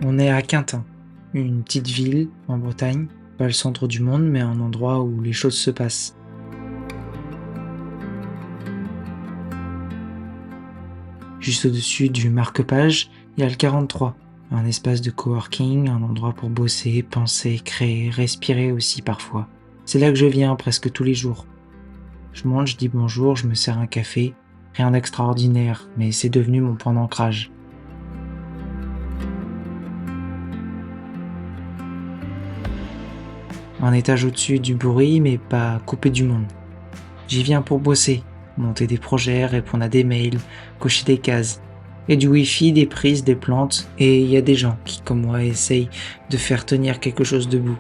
On est à Quintin, une petite ville en Bretagne, pas le centre du monde, mais un endroit où les choses se passent. Juste au-dessus du marque-page, il y a le 43, un espace de coworking, un endroit pour bosser, penser, créer, respirer aussi parfois. C'est là que je viens presque tous les jours. Je monte, je dis bonjour, je me sers un café, rien d'extraordinaire, mais c'est devenu mon point d'ancrage. Un étage au-dessus du bruit, mais pas coupé du monde. J'y viens pour bosser, monter des projets, répondre à des mails, cocher des cases. Et du wifi, des prises, des plantes, et il y a des gens qui, comme moi, essayent de faire tenir quelque chose debout.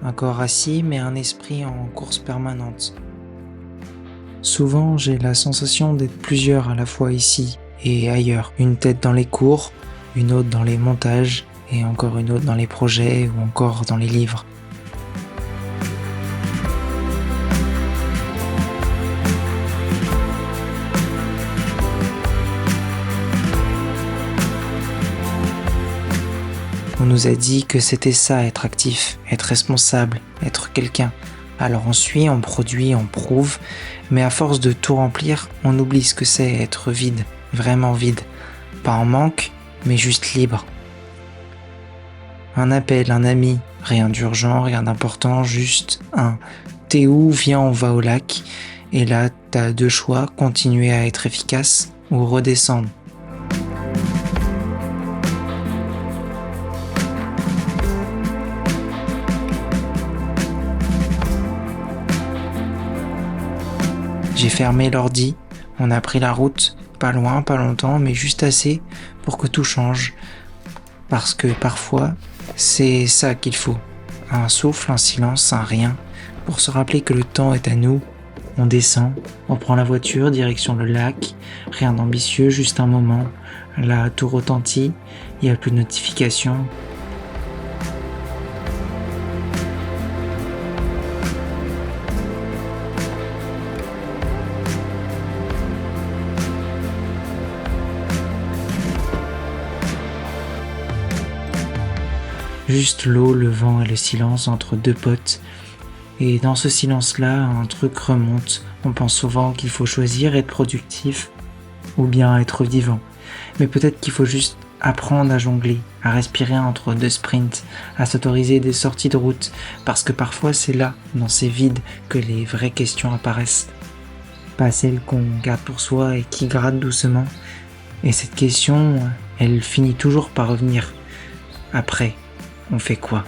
Un corps assis, mais un esprit en course permanente. Souvent, j'ai la sensation d'être plusieurs à la fois ici et ailleurs. Une tête dans les cours, une autre dans les montages, et encore une autre dans les projets ou encore dans les livres. On nous a dit que c'était ça, être actif, être responsable, être quelqu'un. Alors on suit, on produit, on prouve, mais à force de tout remplir, on oublie ce que c'est être vide, vraiment vide. Pas en manque, mais juste libre. Un appel, un ami, rien d'urgent, rien d'important, juste un « t'es où, viens on va au lac » et là t'as deux choix, continuer à être efficace ou redescendre. J'ai fermé l'ordi, on a pris la route, pas loin, pas longtemps, mais juste assez pour que tout change. Parce que parfois, c'est ça qu'il faut. Un souffle, un silence, un rien, pour se rappeler que le temps est à nous. On descend, on prend la voiture, direction le lac, rien d'ambitieux, juste un moment. Là, tout retentit, il n'y a plus de notifications. Juste l'eau, le vent et le silence entre deux potes. Et dans ce silence-là, un truc remonte. On pense souvent qu'il faut choisir être productif ou bien être vivant. Mais peut-être qu'il faut juste apprendre à jongler, à respirer entre deux sprints, à s'autoriser des sorties de route, parce que parfois c'est là, dans ces vides, que les vraies questions apparaissent. Pas celles qu'on garde pour soi et qui grattent doucement. Et cette question, elle finit toujours par revenir. Après, on fait quoi ?